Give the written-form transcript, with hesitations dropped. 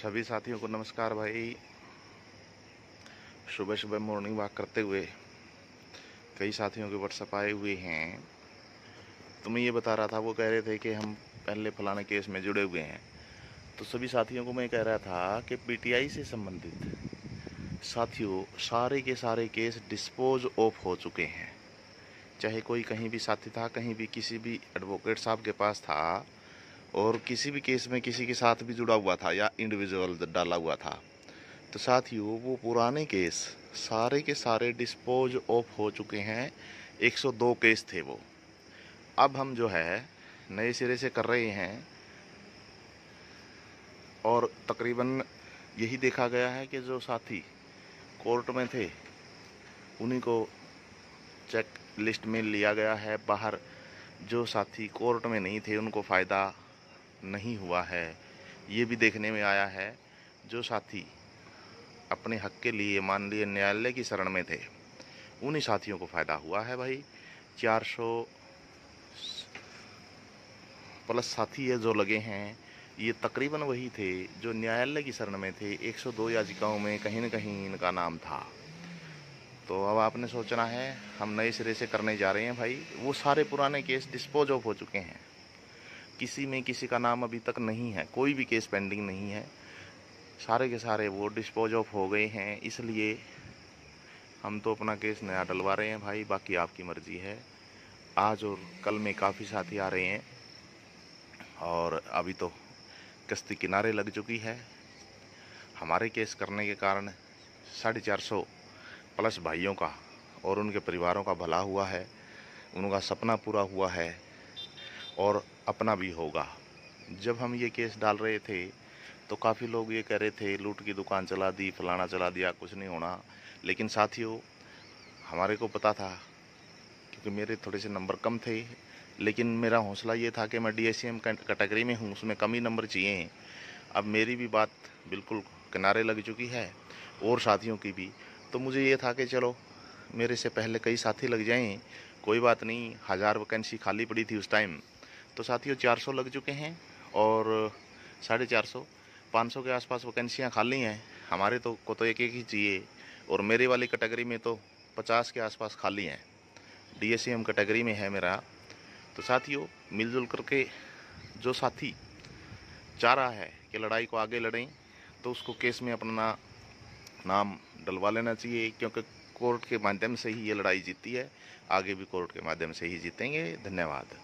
सभी साथियों को नमस्कार भाई। सुबह सुबह मॉर्निंग वॉक करते हुए कई साथियों के व्हाट्सएप आए हुए हैं। तो मैं ये बता रहा था, वो कह रहे थे कि हम पहले फलाने केस में जुड़े हुए हैं। तो सभी साथियों को मैं कह रहा था कि पीटीआई से संबंधित साथियों सारे के सारे केस डिस्पोज ऑफ हो चुके हैं। चाहे कोई कहीं भी साथी था, कहीं भी किसी भी एडवोकेट साहब के पास था और किसी भी केस में किसी के साथ भी जुड़ा हुआ था या इंडिविजुअल डाला हुआ था, तो साथियों वो पुराने केस सारे के सारे डिस्पोज ऑफ हो चुके हैं। 102 केस थे वो। अब हम जो है नए सिरे से कर रहे हैं और तकरीबन यही देखा गया है कि जो साथी कोर्ट में थे उन्हीं को चेक लिस्ट में लिया गया है। बाहर जो साथी कोर्ट में नहीं थे उनको फ़ायदा नहीं हुआ है। ये भी देखने में आया है जो साथी अपने हक के लिए मान लिए न्यायालय की शरण में थे उन्हीं साथियों को फ़ायदा हुआ है भाई। 400 प्लस साथी है जो लगे हैं, ये तकरीबन वही थे जो न्यायालय की शरण में थे। 102 याचिकाओं में कहीं न कहीं इनका नाम था। तो अब आपने सोचना है हम नए सिरे से करने जा रहे हैं भाई। वो सारे पुराने केस डिस्पोज ऑफ हो चुके हैं, किसी में किसी का नाम अभी तक नहीं है, कोई भी केस पेंडिंग नहीं है। सारे के सारे वो डिस्पोज ऑफ हो गए हैं। इसलिए हम तो अपना केस नया डलवा रहे हैं भाई, बाकी आपकी मर्जी है। आज और कल में काफ़ी साथी आ रहे हैं और अभी तो कश्ती किनारे लग चुकी है। हमारे केस करने के कारण 450 प्लस भाइयों का और उनके परिवारों का भला हुआ है, उनका सपना पूरा हुआ है और अपना भी होगा। जब हम ये केस डाल रहे थे तो काफ़ी लोग ये कह रहे थे लूट की दुकान चला दी, फलाना चला दिया, कुछ नहीं होना। लेकिन साथियों हमारे को पता था, क्योंकि मेरे थोड़े से नंबर कम थे, लेकिन मेरा हौसला ये था कि मैं डीएससीएम कैटेगरी में हूँ, उसमें कम ही नंबर चाहिए। अब मेरी भी बात बिल्कुल किनारे लग चुकी है और साथियों की भी। तो मुझे ये था कि चलो मेरे से पहले कई साथी लग जाएं, कोई बात नहीं। 1000 वैकेंसी खाली पड़ी थी उस टाइम। तो साथियों 400 लग चुके हैं और 450 500 के आसपास वैकेंसियाँ खाली हैं। हमारे को तो एक एक ही चाहिए और मेरे वाली कैटेगरी में तो 50 के आसपास खाली हैं। डीएससीएम कैटेगरी में है मेरा। तो साथियों मिलजुल करके जो साथी चाह रहा है कि लड़ाई को आगे लड़ें, तो उसको केस में अपना नाम डलवा लेना चाहिए, क्योंकि कोर्ट के माध्यम से ही ये लड़ाई जीती है। आगे भी कोर्ट के माध्यम से ही जीतेंगे। धन्यवाद।